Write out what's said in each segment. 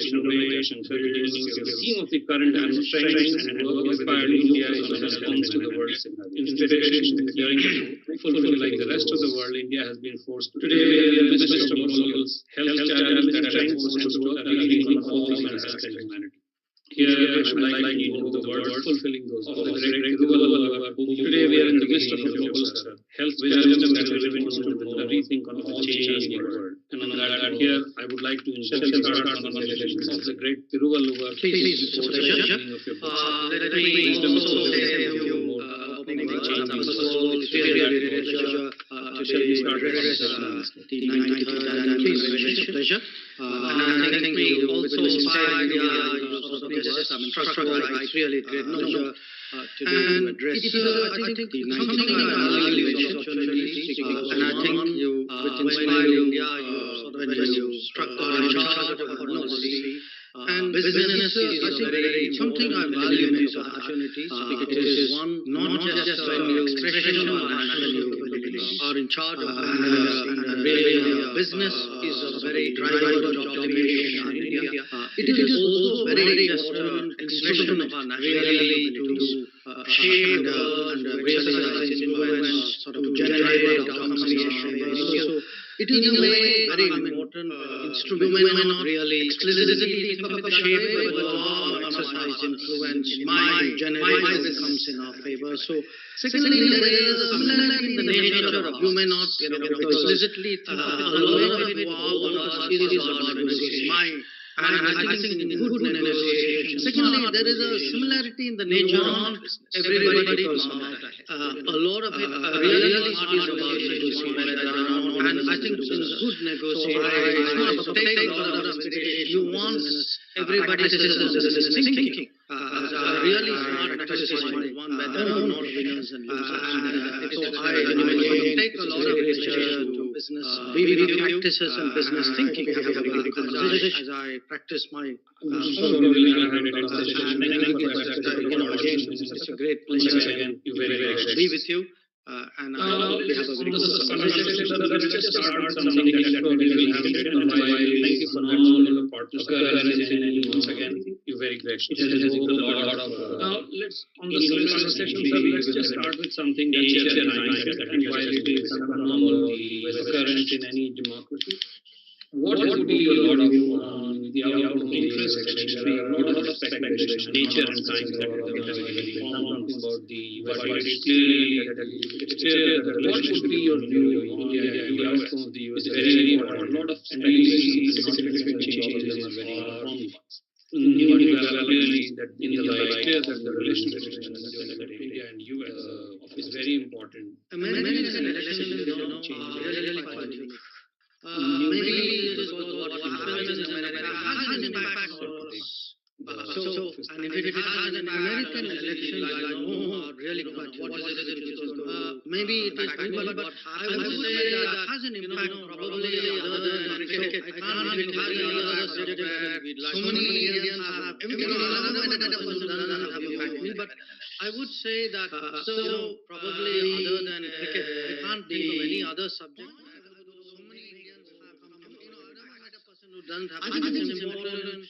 innovate, Jaishankar, the theme of the current and strengths and work inspired India is a response to the world's inspiration. During fulfilling like the rest of the world, India has been forced to. Today, we are in the midst of global health challenges that have forced us to rethink all human aspects of humanity. Here, I would like to invoke the word fulfilling those goals. Today, we are in the midst of a global health wisdom that will rethink on all change in the world. And on that, here, I would like to start a conversation of the great Tiruvalluvar. Please, let me also say a few opening words. It's really a pleasure to address the 93rd annual convention. And I think we also inspired India, struck right, really great pleasure to address. I think something I value is opportunity, and I think you, with inspired India, when you struck in charge of policy. And business is something I value is opportunities, because it is one not just when you expression of national capabilities are in charge of, and really business is a very driver of job creation in India. It is also very important expression of our national ability to shape and exercise influence, sort of generate outcomes in India. It is in a way very important instrument. You may not really explicitly think of it shape, but all exercise influence might generate outcomes in our favor. So, secondly, there is a similarity in the nature of you may not explicitly think of it. A lot of it is about negotiation. And I think in good negotiation. Secondly, there is a similarity in the nature of everybody comes out ahead. A lot of it really is about negotiation. And I think in good negotiation, it's not take a lot of it. You want everybody to business thinking. Really smart practice is one where there are not winners and losers. So I take a lot of pleasure to business practices and business thinking. As I practice my again, it's a great pleasure to be with you. And we have a very good conversation. Let's just start something that we will have thank you for all participating once again. You're very gracious. Now, let's on the conversation. Let's just start with something that nature and why it is normally occurrence in any democracy. What would be your lot of the outlook of interest, a lot of speculation, nature and science that are talking about the clearly what would be your view on the outcome of the US? Very important. A lot of speculations and significant changes are very important. Clearly that in the light clear that the relationship between India and US is very important. American elections really quite unique. Maybe because what happens in America has an impact on us. And if it has an American election, I know really quite what is it. Maybe it is good, but I would say that has an impact probably other than cricket. I can't really have any other subject where so many Indians have impact. But I would say that probably other than cricket, I can't think of any other subject. I think it's important.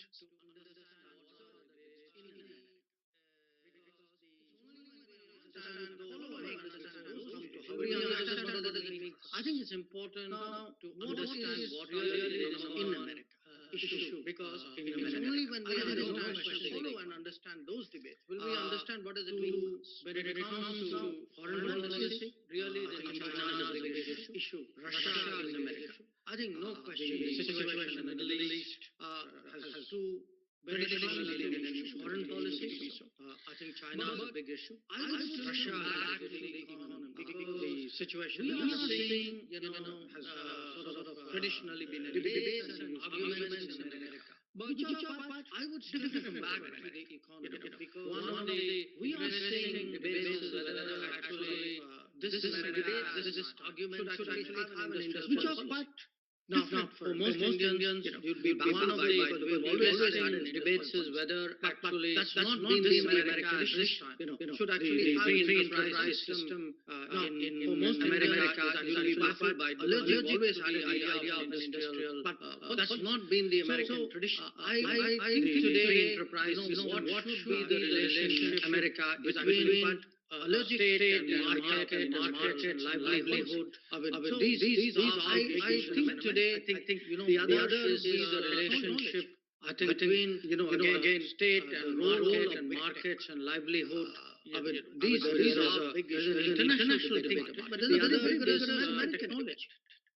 I think it's important to understand what really is in America issue, because only when we follow and understand those debates will we understand what does it mean when it comes to foreign policy. Really, China is a big issue. Russia in America. I think no question the situation in the Middle East has two very strong foreign policy. I think China is a big issue. Russia actually the economy, the situation we are seeing, has sort of traditionally been a debate and arguments in America. But I would still come back to the economy, because one of the we are seeing debates whether actually this argument should actually have an interest, which are quite Now, for most Indians, you'd be baffled by because we've always had in debates is whether actually that's not been the America at this time. Should actually have a free enterprise system in most America is actually baffled by because we've always had the idea of an industrial, but that's not been the American tradition. I think today enterprise, what should be the relationship America between allergic state and market and livelihood. These are I think today, the other is the relationship between, again, state and market and markets and livelihood. These are international debate, but the other is American knowledge.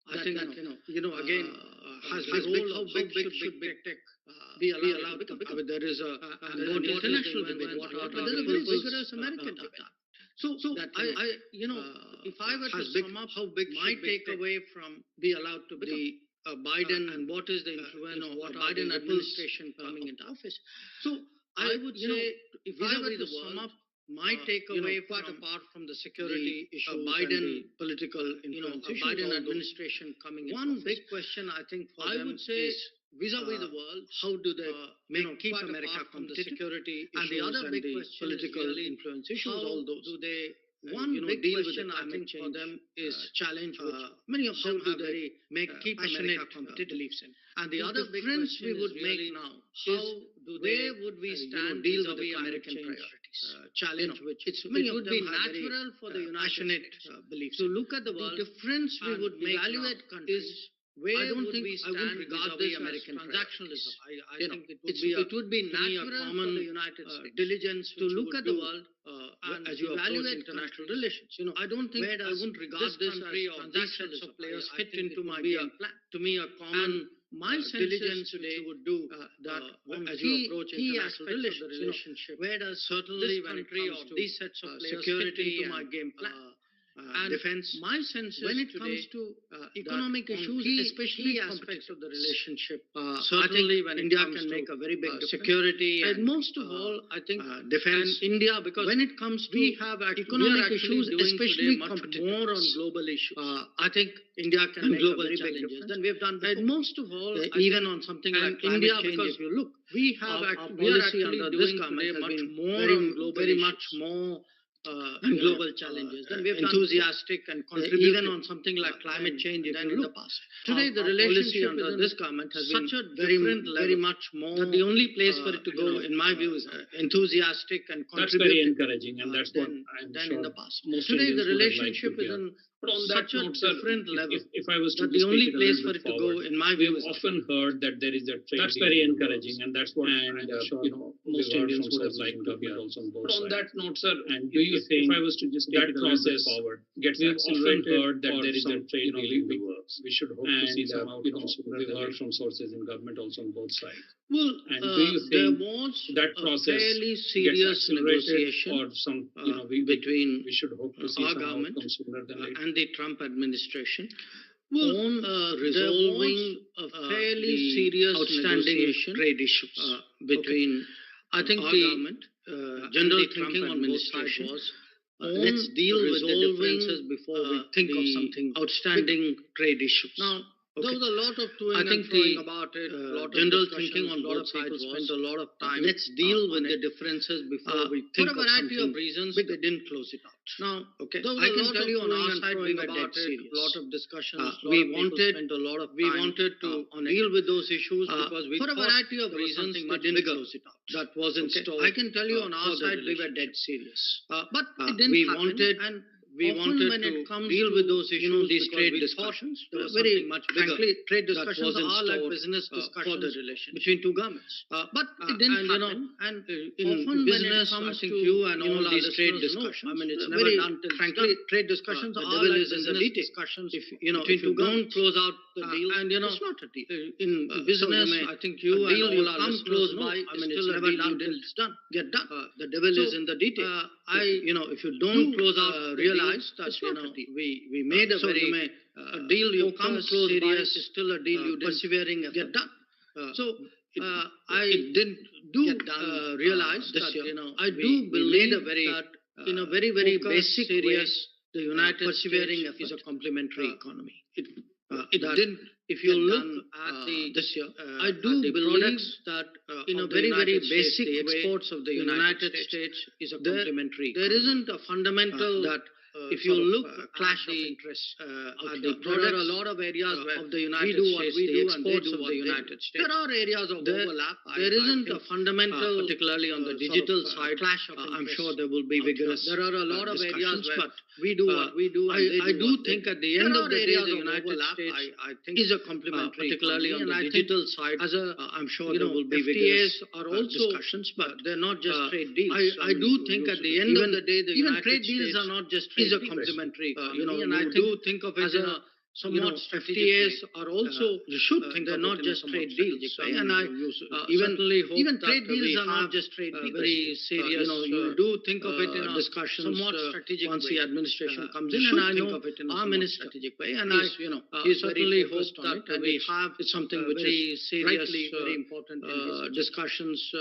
I think that, again, has a role of how big should big tech be allowed to become. There is a more international debate, but there is a very vigorous American debate. So that, if I were to sum up how big my takeaway from be allowed to be Biden and what is the influence of Biden administration coming into office. So I would say, if I were to sum up my takeaway, quite apart from the security issue, Biden political influence, Biden administration coming into office. One big question I think for them is vis-a-vis the world, how do they keep America from the security issues and the other big political influence issues, all those. Do they big deal question I think for them is challenge, which many of them have very keep America competitive beliefs in. And the other difference we would make now is where would we stand deal with the American priorities challenge, which it would be natural for the United States beliefs to look at the world. The difference we would make evaluate countries. I don't think I would regard this as transactionalism. I think it would be natural for the United States diligence to look at the world and as you evaluate international relations. I don't think I wouldn't regard this as transactionalism of players fit into my game plan. To me, a common my diligence today would do that as you approach international relations. Where does certainly when it comes to these sets of players fit into my game plan? And defense. My sense is when it comes to economic issues, especially aspects of the relationship, certainly when India can make a very big difference. Security and most of all, I think defense. India, because when it comes to we have economic issues, especially much more on global issues. I think India can make global challenges than we've done before. And most of all, even on something like India, because if you look, we have we are actually under this government much more on global, very much more. Global challenges. Then we've enthusiastic and contribute even on something like climate change than in the past. Today, the relationship under this government has been very much more. That the only place for it to go, in my view, is enthusiastic and contribute. That's very encouraging, and that's what I'm sure in the past. Today, the relationship is in such a different level. If I was to the only place for it to go, in my view, we've often heard that there is a trade. That's very encouraging, and that's what I'm sure most Indians would have liked to hear also on both sides. On that note, sir, and do you think if I was to just take that process forward, gets accelerated, heard that there is a trade deal in the works. We should hope to see some outcomes. We've heard from sources in government also on both sides. Well, and do you think there was that process fairly serious negotiation or some between we should hope to see our some government outcomes sooner than later. And the Trump administration on resolving a fairly serious outstanding trade issues between I think the government general thinking on both sides was let's deal with the differences before we think of something outstanding trade issues. Now, there was a lot of doing and throwing about it. General thinking on both sides spent a lot of time. Let's deal with the differences before we think of something. For a variety of reasons, they didn't close it out. Now, I can tell you on our side we were dead serious. A lot of discussions. We wanted to deal with those issues because we for a variety of reasons they didn't close it out. That wasn't stalled. I can tell you on our side we were dead serious. But it didn't happen. We wanted to deal with those issues, these trade discussions. Very much frankly, trade discussions are like business discussions between two governments. But it didn't happen. And in business, I think you and all these trade discussions. I mean, it's never done. Frankly, trade discussions are like business discussions. If you don't close out the deal, and it's not a deal. In business, I think you and all our come close by. I mean, it's never done till it's done. Get done. The devil is in the detail. If you don't close out, realize that we made a very deal you come close by is still a deal you persevering get done. I didn't realize that I do believe that in a very basic way the United States is a complementary economy. It didn't if you look at this year, I do believe that in a very, very basic way, the exports of the United States is a complementary. There isn't a fundamental that if you look clash of interests at the products, there are a lot of areas where of the United States, the exports of the United States. There are areas of overlap. There isn't a fundamental, particularly on the digital side, clash of interests. I'm sure there will be vigorous. There are a lot of areas where we do what we do. I do think at the end of the day, the United States, I think, is a complementary, particularly on the digital side. As a, I'm sure there will be vigorous are also discussions, but they're not just trade deals. I do think at the end of the day, the United States trade deals are not just is a complementary, and I do think of it as a somewhat FTAs are also you should think they're not just trade deals, and I even trade deals are not just trade deals. Very serious, you do think of it in a discussion somewhat strategic once the administration comes in, and I know our minister strategic way, and I certainly hope that we have something which is seriously very important discussions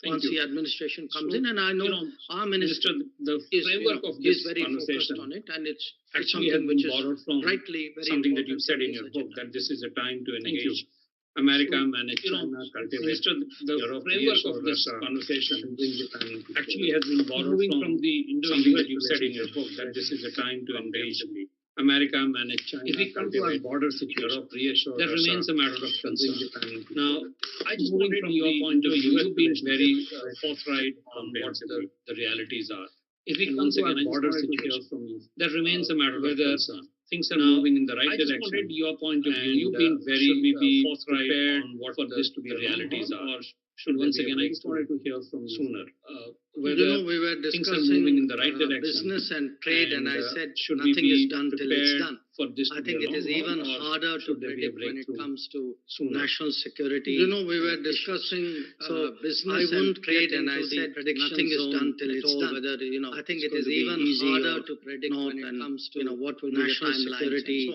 once the administration comes in, and I know our minister the framework of this very conversation focused on it, and it's actually something which is borrowed from rightly very something that you said in your book, that this is a time to engage America, manage China, cultivate the framework of this conversation actually has been borrowed from the something that you said in your book, that this is a time to engage America, manage China. If we come to our border situation, that remains a matter of concern. Now, I just wanted from your point of view, you've been very forthright on what the realities are. If we come to our border situation, that remains a matter of concern. Things are moving in the right direction. I just wanted your point of view. You've been very forthright on what for this to be the realities are. Once again, I just wanted to hear from you sooner. Whether we were things are moving in the right direction. Business and trade, and I said nothing is done till it's done. For this I think it is even harder to predict when it comes to national security. We were discussing business and trade, and I said nothing is done till it's done. Whether I think it is even harder to predict when it comes to what will be national security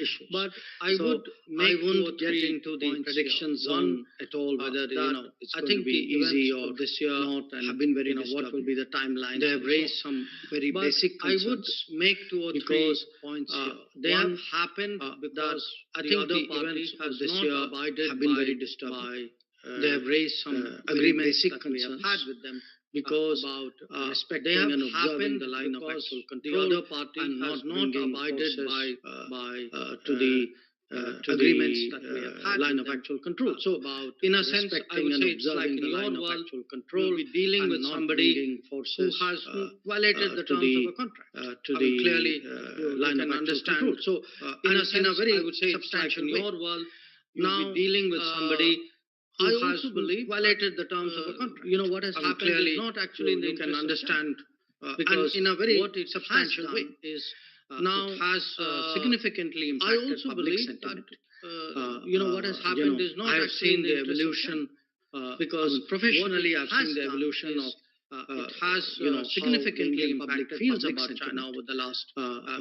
issues. But I won't get into the prediction zone at all. Whether it's going to be easy or this year have been very what will be the timeline. They have raised some very basic concerns. I would make 2 or 3 points. They have happened because I think the events of this year have been very disturbing. They have raised some agreements that we have had with them because about respecting and observing the line of actual control. The other party has not abided by to the agreements that we have had line of actual control. So, in a sense, I would say it's like in your world, actual control, we'll be dealing with somebody who has violated the terms of a contract. To the clearly line of understand. So, in a very, I would say, substantial in your world, you'll be dealing with somebody who has violated the terms of a contract. What has happened is not actually in the interest of understand because in a very substantial way is. Now has significantly impacted public sentiment. What has happened is not actually in the evolution because professionally I've seen the evolution of it has significantly impacted feels about China over the last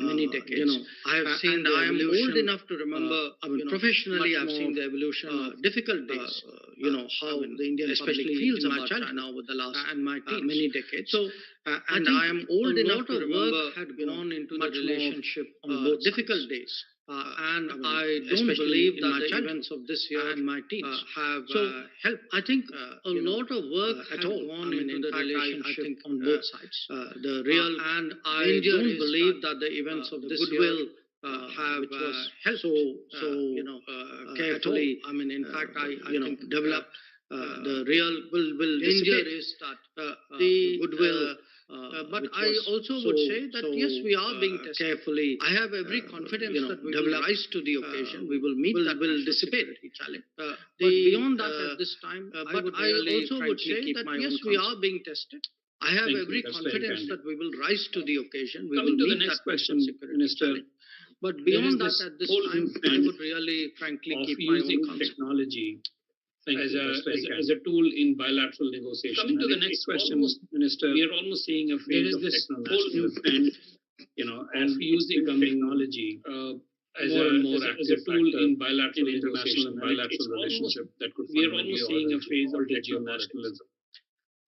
many decades. I have seen the I am old enough to remember. Professionally, I've seen the evolution of difficult days. How the Indian especially feels about China over the last and my many decades. So, and I am old enough to remember had gone into the relationship on both difficult days. And I don't believe that the events of this year and my teams have helped. I think a lot of work had gone into the relationship on both sides. The real and I don't believe that the events of this year have helped. So carefully. I mean, in fact, I think developed the real will danger is that the goodwill. But I also would say that yes, we are being tested carefully. I have every confidence that we will rise to the occasion. We will meet that will dissipate challenge. But beyond that, at this time, but I also would say that yes, we are being tested. I have every confidence that we will rise to the occasion. We will meet the next question, Minister. But beyond that, at this time, I would really, frankly, keep my own technology. As a tool in bilateral negotiation. Coming to the next question, Minister, we are almost seeing a phase of whole new trend, and using technology as a tool in bilateral international and bilateral relationship that could. We are almost seeing a phase of geonationalism.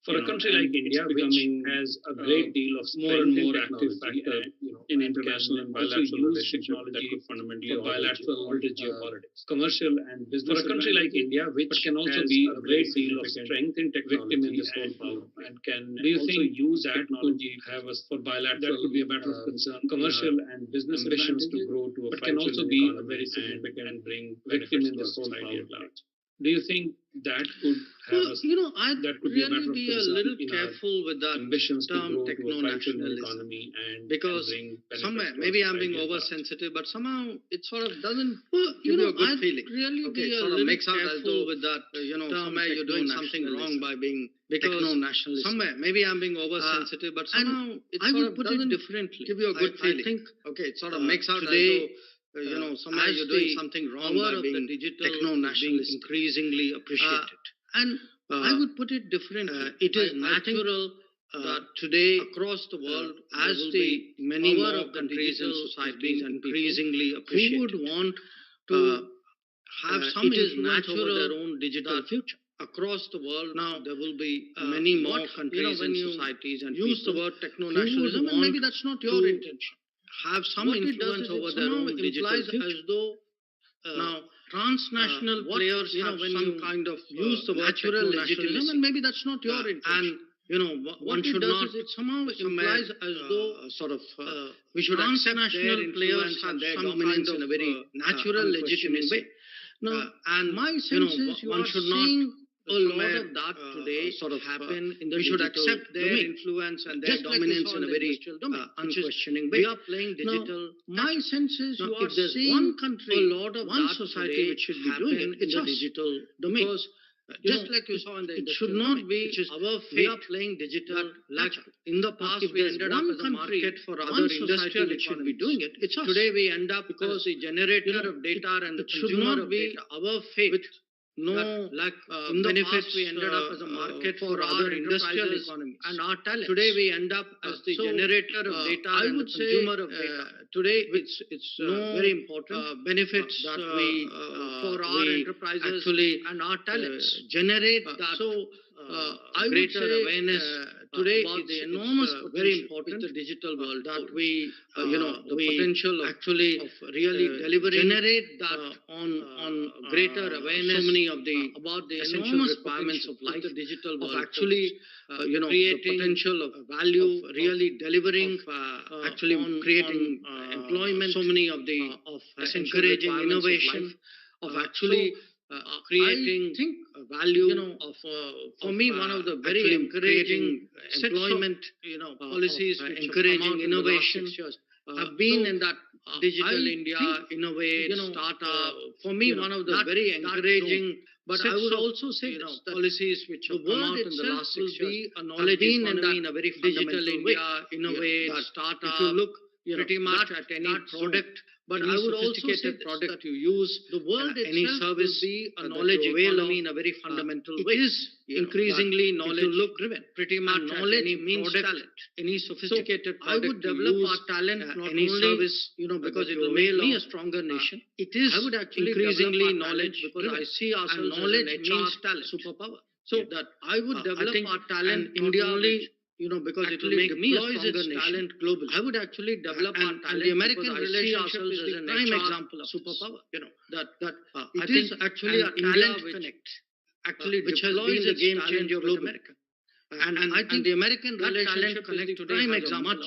For a country like India, which has a great deal of more and more active factor in international and bilateral relationship that could fundamentally alter geopolitics, commercial and business. For a country like India, which can also be a great deal of strength in technology in this whole power and can also use technology have us for bilateral. That could be a matter of concern. Commercial and business ambitions to grow to a, but can also be a very significant and bring victim in this whole power at large. Do you think that could have us, I'd that could really be a little careful with that ambitions to term grow to a techno-nationalism, economy and because somewhere, maybe I'm being oversensitive, but somehow it sort of doesn't give you a good I'd feeling. really Okay, be a sort of little makes out as though with that, somewhere you're doing something wrong by being techno-nationalist. Somewhere, maybe I'm being oversensitive, but somehow it I sort would of put it doesn't differently. give you a good feeling. I think, okay, it sort of makes out today, as though somewhere you're doing something wrong by being techno-nationalist, increasingly appreciated. And I would put it differently. It is natural that today across the world, as the many more countries and societies increasingly appreciated, who would want to have some influence over their own digital future. Across the world now, there will be many more countries and societies and use the word techno-nationalism, and maybe that's not your intention. Have some influence over their own digital future. As though now transnational players have some kind of use the word techno-nationalism, and maybe that's not your intention. And one should not. It somehow implies as though sort of we should accept their players have some dominance in a very natural, legitimate way. Now, and my sense is one should not. A lot of that today sort of happen in the. We should accept their influence and their dominance in a very unquestioning way. We are playing digital. Now, my sense is you are seeing one country, a lot of one society which should be doing it. It's a digital domain. Because just like you saw in the, it should not be our fate. We are playing digital. Like in the past, we ended up as a market for other industrial which should be doing it. It's us. Today we end up because the generator of data and the consumer of data. Our fate. No, in the benefits we ended up as a market for other industrial economies and our talent. Today we end up as the generator of data and the consumer of data. Today it's very important benefits that we for our enterprises actually and our talents generate that. So I would say awareness today about the enormous, very important the digital world that we the potential actually of really delivering generate that on greater awareness. So many of the about the essential requirements of life, the digital world, of actually creating the potential of value, of really delivering, actually creating employment. So many of the of encouraging innovation, of actually. Creating value of for me one of the very encouraging employment policies which encouraging innovation have been in that digital India innovate startup for me one of the very encouraging. But I would also say policies which have come out in the last 6 years have been in a very digital India innovate startup. If you look pretty much at any product. But I would also say product you use, the world any service will be a knowledge economy in a very fundamental way. It is increasingly knowledge driven. Pretty much knowledge means talent. Any sophisticated product I would develop our talent not any only service because it will make me a stronger nation. It is I would actually increasingly knowledge because I see ourselves knowledge as means talent superpower. So that I would develop our talent India only. Because it will make me a stronger talent globally. I would actually develop our talent. And the American relationship is a prime example of superpower. That it is actually a talent connect. Actually, which has been the game changer with America. And I think the American relationship connect today has a much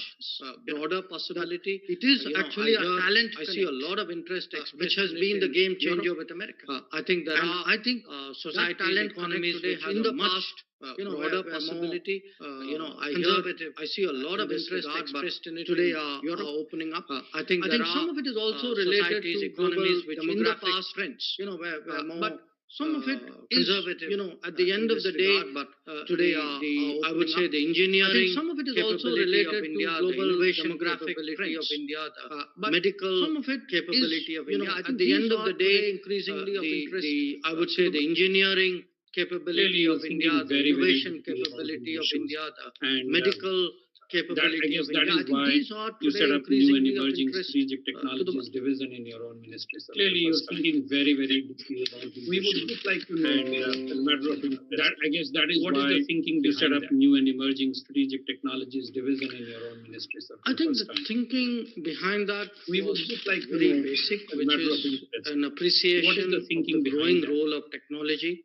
broader possibility. It is actually a talent. I see a lot of interest which has been the game changer with America. I think there are. I think society talent economies today has in the past. Broader possibility. I see a lot of interest expressed in it today. You're opening up. I think some of it is also related to economies which in the past trends. Where more. But some of it is at the end of the day. But today, I would say the engineering. I think some of it is also related to global demographic capability of India. But medical. Some of it capability of India. At the end of the day, increasingly of interest. I would say the engineering. Capability of India, the innovation capability of India, the medical capability guess of that India. is I think why these are you set today up new and increasingly of emerging interest strategic to the technologies division in your own ministry. Sir. Clearly, you're thinking very, very deeply about these We would just like to know, as a matter of interest, that I guess that is what why is the thinking you set up new and emerging strategic technologies division in your own ministry. Sir, I think the thinking behind that we would was just like to very know, basic, as a which matter of is interest, an appreciation what is the thinking of the behind growing that? role of technology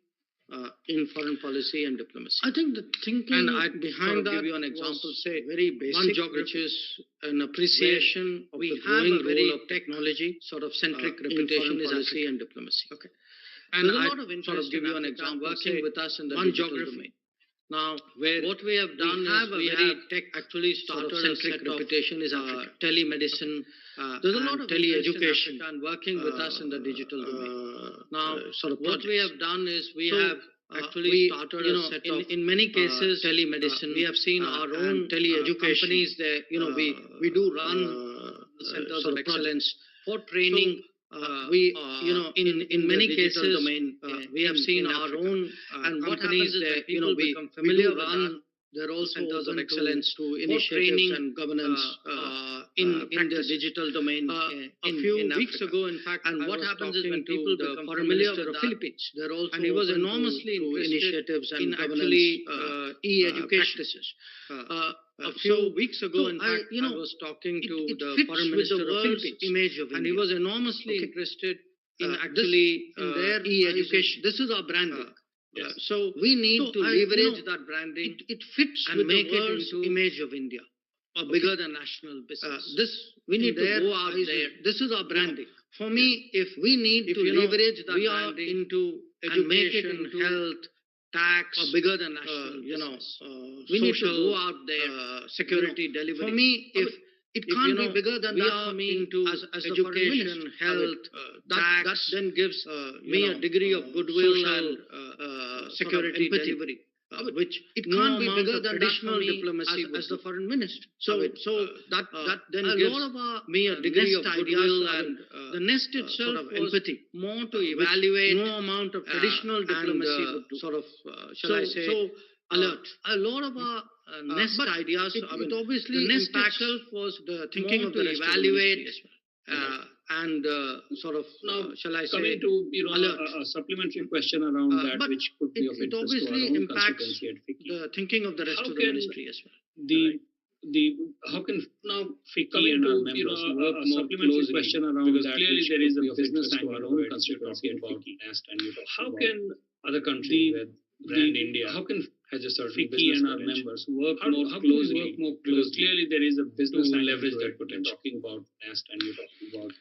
in foreign policy and diplomacy. I think the thinking behind that, give you an example, say very basic, one geography, which is an appreciation of the growing role of technology, sort of centric reputation is policy and diplomacy. Okay, and I sort of give you an example, working with us in the one geography. Now, what we have done is we have actually started a centric reputation is telemedicine. There's a lot of tele-education and working with us in the digital domain. Now, what we have done is we have actually started a set of in many cases telemedicine. We have seen our own tele-education companies there. We do run centers of excellence for training. In many cases, we have seen our own and what happens is that people become familiar with that. There are also centers of excellence to initiatives and governance in the digital domain. A few weeks ago, in fact, and what happens is when people become familiar with the Philippines, they're also and he was enormously interested initiatives and in actually e-education practices. A few weeks ago, in fact, I was talking to the foreign minister of Philippines, image of India, and he was enormously interested in actually in their e-education. This is our branding. Yes. So we need to leverage that branding. It fits and with make the it into image of India, or bigger than national business. We need to go out there. This is our branding. For me, if we need to leverage that branding into education, health, tax, or bigger than national business, we need to go out there. Security delivery. For me, if it can't be bigger than that for me into as education, health, that then gives me a degree of goodwill and security delivery. Which it can't be bigger than traditional diplomacy as the foreign minister. So that then gives me a degree of goodwill and the nest itself was empathy, more to evaluate no amount of traditional diplomacy would do. Sort of shall I say alert. A lot of our nest ideas. It obviously the nest itself was the thinking of the evaluate and sort of now shall I say coming to a supplementary question around that, which could be of interest to our own constituency at FICCI. The thinking of the rest of the ministry as well. How can now FICCI and our members work more closely? Question around because that, clearly there is a business angle to our own constituency about NEST, and how can other countries with brand India, how can has a certain FICCI and our members work more closely? Because clearly there is a business to leverage that potential. Talking about NEST and you're talking about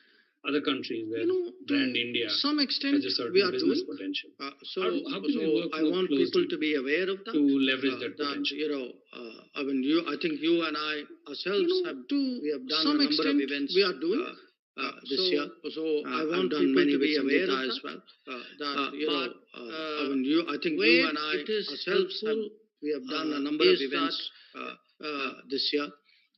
other countries where brand India some extent has a certain we are business doing. potential. How can we work I want people to be aware of that. To leverage that potential. I mean, I think you and I ourselves we have done a number of events we are doing this year. So I want people to be aware of as well. I think you and I ourselves we have done a number of events this year.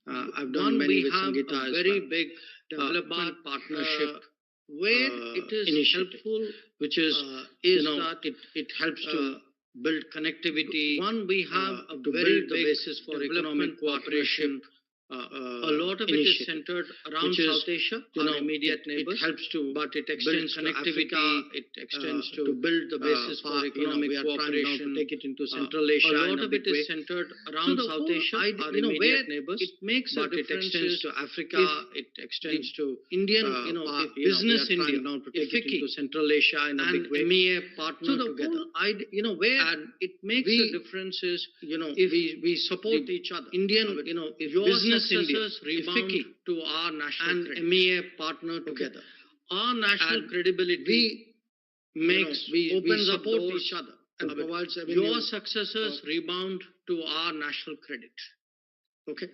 I've done many with Sangeeta as very big development partnership where it is helpful, which is that it helps to build connectivity. One, we have to build the basis for economic cooperation. A lot of it is centered around South Asia, our immediate neighbors. It helps to, but it extends to Africa. It extends to build the basis for economic cooperation. To take it into Central Asia. A lot of it is centered around South Asia, our immediate neighbors. It makes a difference. But it extends to Africa. It extends to Indian, business India now to take it into Central Asia in a big way. MEA partner together. Where it makes a difference is, if we support each other. Indian, if your successes rebound to our national and MEA partner together. Our national credibility we opens up doors each other and provides your successes rebound to our national credit. Okay,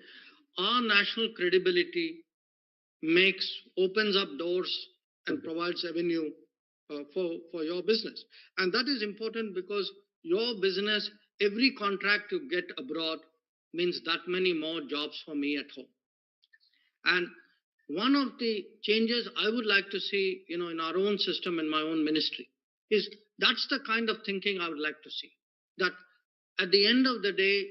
our national credibility opens up doors and provides avenue for your business, and that is important because your business, every contract you get abroad means that many more jobs for me at home. And one of the changes I would like to see, in our own system, in my own ministry, is that's the kind of thinking I would like to see. That at the end of the day,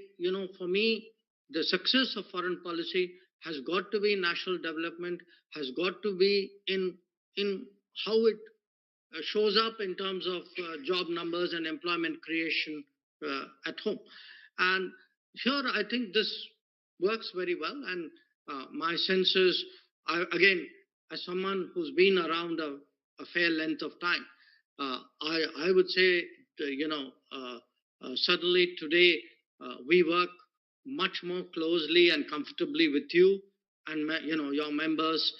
for me, the success of foreign policy has got to be national development, has got to be in how it shows up in terms of job numbers and employment creation at home. And here I think this works very well. And my sense is, again, as someone who's been around a fair length of time, I would say, certainly today we work much more closely and comfortably with you and your members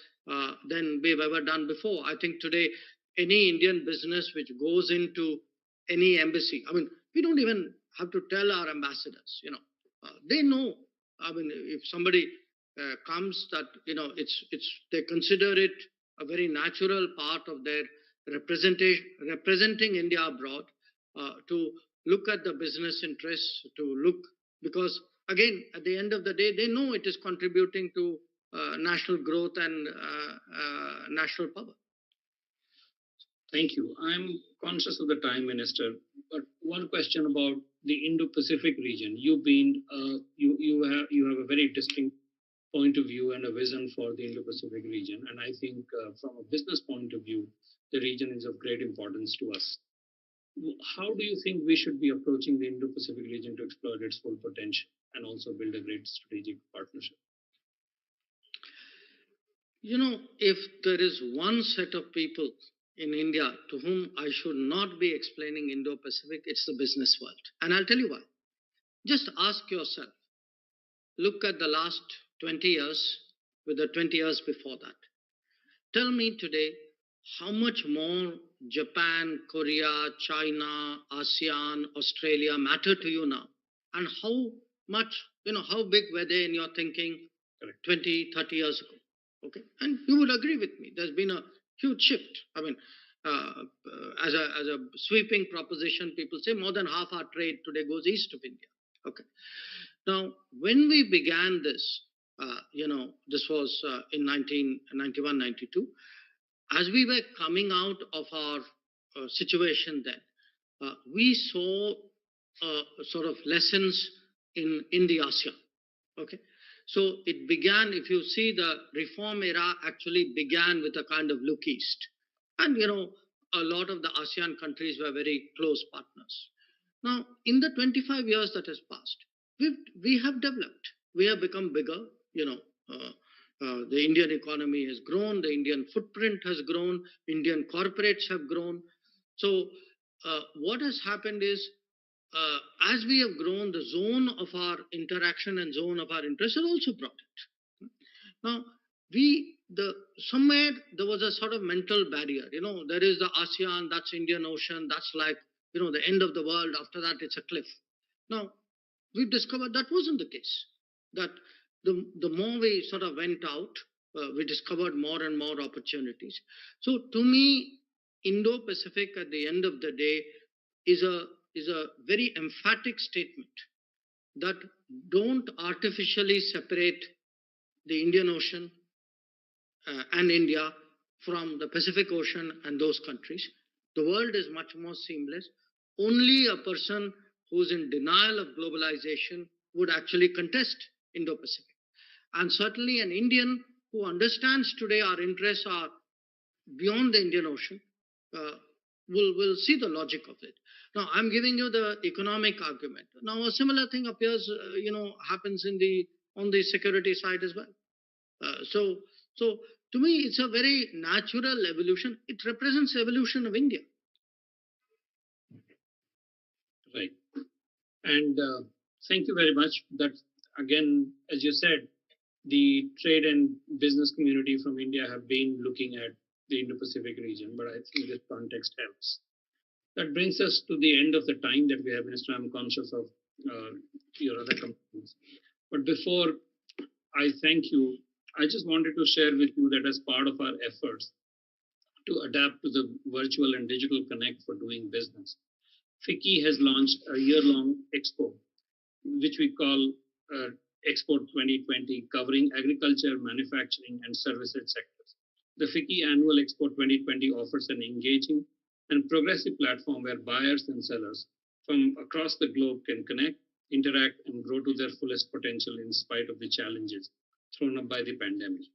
than we've ever done before. I think today any Indian business which goes into any embassy, I mean, we don't even have to tell our ambassadors. They know. I mean, if somebody comes, that they consider it a very natural part of their representing India abroad, to look at the business interests, because again, at the end of the day, they know it is contributing to national growth and national power. Thank you. I'm conscious of the time, Minister, but one question about the Indo-Pacific region. You have a very distinct point of view and a vision for the Indo-Pacific region, and I think from a business point of view, the region is of great importance to us. How do you think we should be approaching the Indo-Pacific region to exploit its full potential and also build a great strategic partnership? If there is one set of people in India to whom I should not be explaining Indo-Pacific, it's the business world. And I'll tell you why. Just ask yourself, look at the last 20 years with the 20 years before that. Tell me today, how much more Japan, Korea, China, ASEAN, Australia matter to you now? And how much, how big were they in your thinking 20, 30 years ago? Okay. And you would agree with me. There's been a huge shift. I mean, as a sweeping proposition, people say more than half our trade today goes east of India. Okay. Now, when we began this, this was in 1991, 92, as we were coming out of our situation then, we saw sort of lessons in the ASEAN. Okay. So it began, if you see, the reform era actually began with a kind of look east. And, a lot of the ASEAN countries were very close partners. Now, in the 25 years that has passed, we have developed. We have become bigger. The Indian economy has grown. The Indian footprint has grown. Indian corporates have grown. So what has happened is, as we have grown, the zone of our interaction and zone of our interest has also broadened. Now, somewhere there was a sort of mental barrier. There is the ASEAN, that's Indian Ocean, that's like, the end of the world. After that, it's a cliff. Now, we've discovered that wasn't the case. That the more we sort of went out, we discovered more and more opportunities. So to me, Indo-Pacific at the end of the day is a very emphatic statement that don't artificially separate the Indian Ocean and India from the Pacific Ocean and those countries. The world is much more seamless. Only a person who's in denial of globalization would actually contest Indo-Pacific. And certainly an Indian who understands today our interests are beyond the Indian Ocean will see the logic of it. Now, I'm giving you the economic argument. Now, a similar thing appears, happens on the security side as well. So to me, it's a very natural evolution. It represents evolution of India. Right. And thank you very much. That, again, as you said, the trade and business community from India have been looking at the Indo-Pacific region, but I think this context helps. That brings us to the end of the time that we have, Minister. I'm conscious of your other commitments. But before I thank you, I just wanted to share with you that as part of our efforts to adapt to the virtual and digital connect for doing business, FICCI has launched a year-long expo, which we call Expo 2020, covering agriculture, manufacturing, and services sectors. The FICCI Annual Expo 2020 offers an engaging and progressive platform where buyers and sellers from across the globe can connect, interact, and grow to their fullest potential in spite of the challenges thrown up by the pandemic.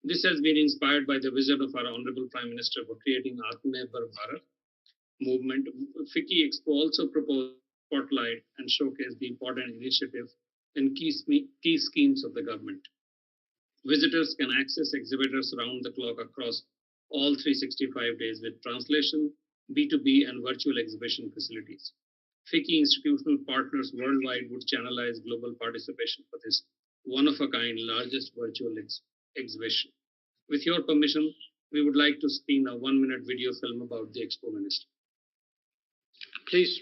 This has been inspired by the vision of our Honorable Prime Minister for creating Atmanirbhar Bharat movement. FICCI Expo also proposed spotlight and showcase the important initiatives and key schemes of the government. Visitors can access exhibitors round the clock across all 365 days with translation, B2B, and virtual exhibition facilities. FICCI institutional partners worldwide would channelize global participation for this one-of-a-kind largest virtual exhibition. With your permission, we would like to screen a 1-minute video film about the Expo Minister. Please.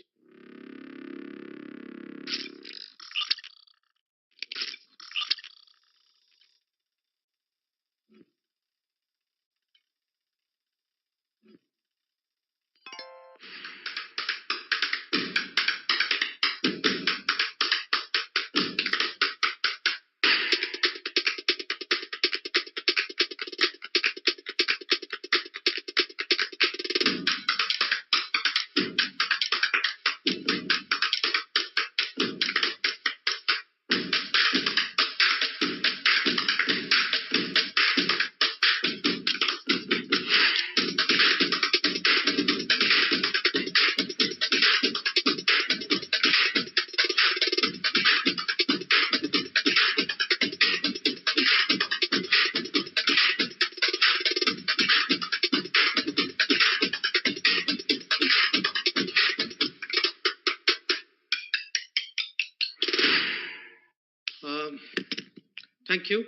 Thank you.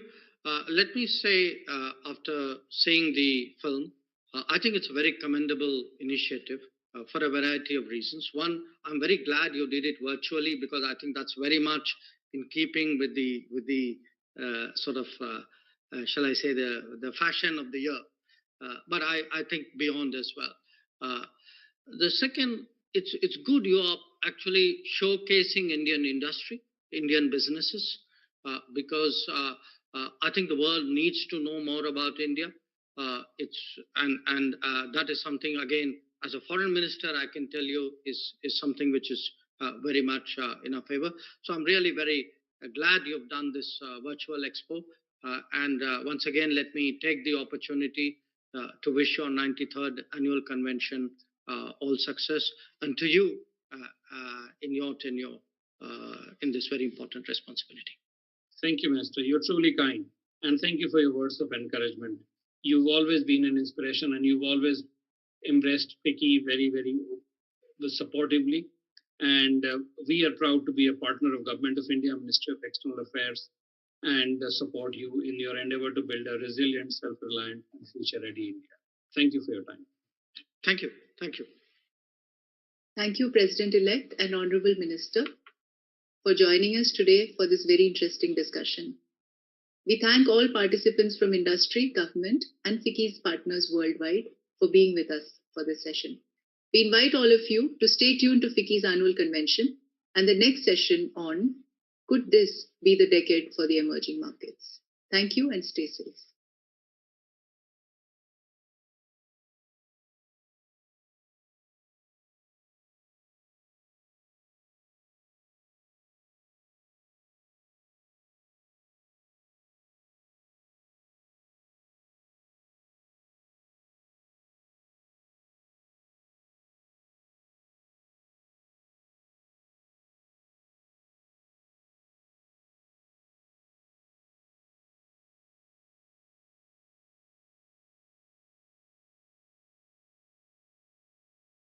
Let me say, after seeing the film, I think it's a very commendable initiative for a variety of reasons. One, I'm very glad you did it virtually because I think that's very much in keeping with the sort of, shall I say, the fashion of the year. But I think beyond as well. The second, it's good you are actually showcasing Indian industry, Indian businesses. Because I think the world needs to know more about India. That is something, again, as a foreign minister, I can tell you is something which is very much in our favor. So I'm really very glad you've done this virtual expo. Once again, let me take the opportunity to wish your 93rd annual convention all success, and to you in your tenure in this very important responsibility. Thank you, Minister. You're truly kind. And thank you for your words of encouragement. You've always been an inspiration and you've always embraced FICCI very, very supportively. And we are proud to be a partner of Government of India, Ministry of External Affairs, and support you in your endeavor to build a resilient, self-reliant, and future-ready India. Thank you for your time. Thank you. Thank you. Thank you, President-elect and Honorable Minister, for joining us today for this very interesting discussion. We thank all participants from industry, government, and FICCI's partners worldwide for being with us for this session. We invite all of you to stay tuned to FICCI's annual convention and the next session on Could This Be the Decade for the Emerging Markets? Thank you and stay safe.